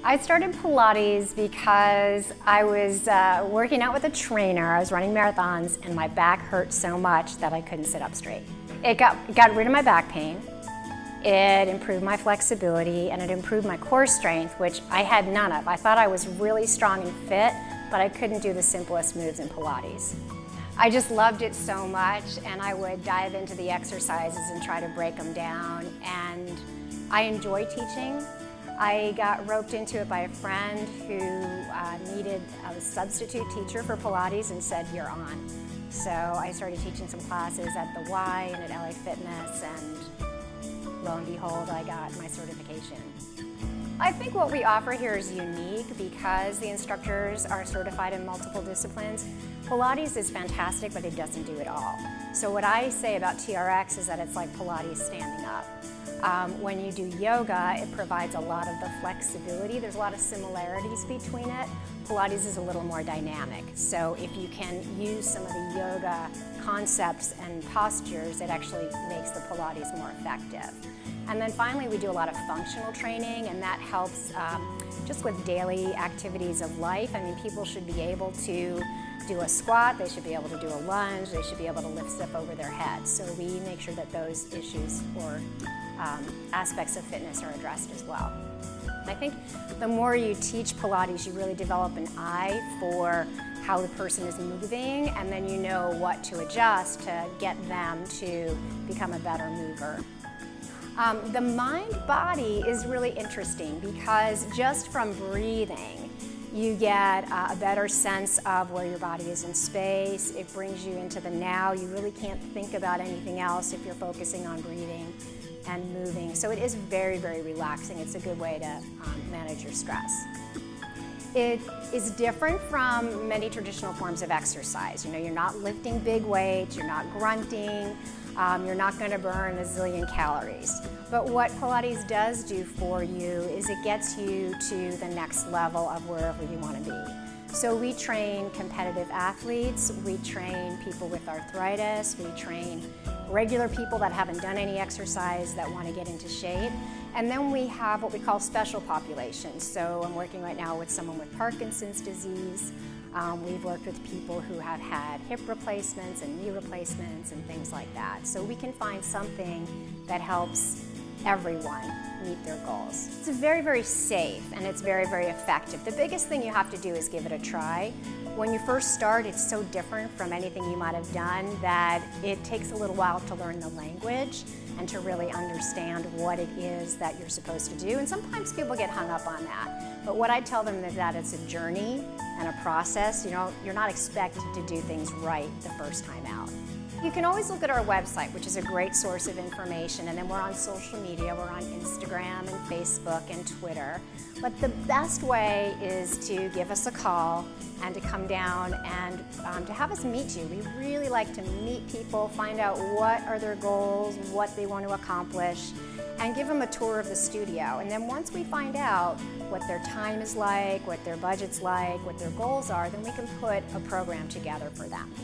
I started Pilates because I was working out with a trainer. I was running marathons and my back hurt so much that I couldn't sit up straight. It got rid of my back pain. It improved my flexibility and it improved my core strength, which I had none of. I thought I was really strong and fit, but I couldn't do the simplest moves in Pilates. I just loved it so much, and I would dive into the exercises and try to break them down, and I enjoy teaching. I got roped into it by a friend who needed a substitute teacher for Pilates and said, "You're on." So I started teaching some classes at the Y and at LA Fitness, and lo and behold, I got my certification. I think what we offer here is unique because the instructors are certified in multiple disciplines. Pilates is fantastic, but it doesn't do it all. So what I say about TRX is that it's like Pilates standing up. When you do yoga, it provides a lot of the flexibility. There's a lot of similarities between it. Pilates is a little more dynamic. So if you can use some of the yoga concepts and postures, it actually makes the Pilates more effective. And then finally, we do a lot of functional training, and that helps just with daily activities of life. I mean, people should be able to do a squat, they should be able to do a lunge, they should be able to lift stuff over their head. So we make sure that those issues or aspects of fitness are addressed as well. I think the more you teach Pilates, you really develop an eye for how the person is moving, and then you know what to adjust to get them to become a better mover. The mind-body is really interesting because just from breathing, you get a better sense of where your body is in space. It brings you into the now. You really can't think about anything else if you're focusing on breathing and moving. So it is very, very relaxing. It's a good way to manage your stress. It is different from many traditional forms of exercise. You know, you're not lifting big weights, you're not grunting, you're not going to burn a zillion calories. But what Pilates does do for you is it gets you to the next level of wherever you want to be. So we train competitive athletes, we train people with arthritis, we train regular people that haven't done any exercise that want to get into shape. And then we have what we call special populations. So I'm working right now with someone with Parkinson's disease. We've worked with people who have had hip replacements and knee replacements and things like that. So we can find something that helps everyone meet their goals. It's very, very safe and it's very, very effective. The biggest thing you have to do is give it a try. When you first start, it's so different from anything you might have done that it takes a little while to learn the language and to really understand what it is that you're supposed to do. And sometimes people get hung up on that. But what I tell them is that it's a journey and a process. You know, you're not expected to do things right the first time out. You can always look at our website, which is a great source of information, and then we're on social media. We're on Instagram and Facebook and Twitter. But the best way is to give us a call and to come down and to have us meet you. We really like to meet people, find out what are their goals, what they want to accomplish, and give them a tour of the studio. And then once we find out what their time is like, what their budget's like, what their goals are, then we can put a program together for them.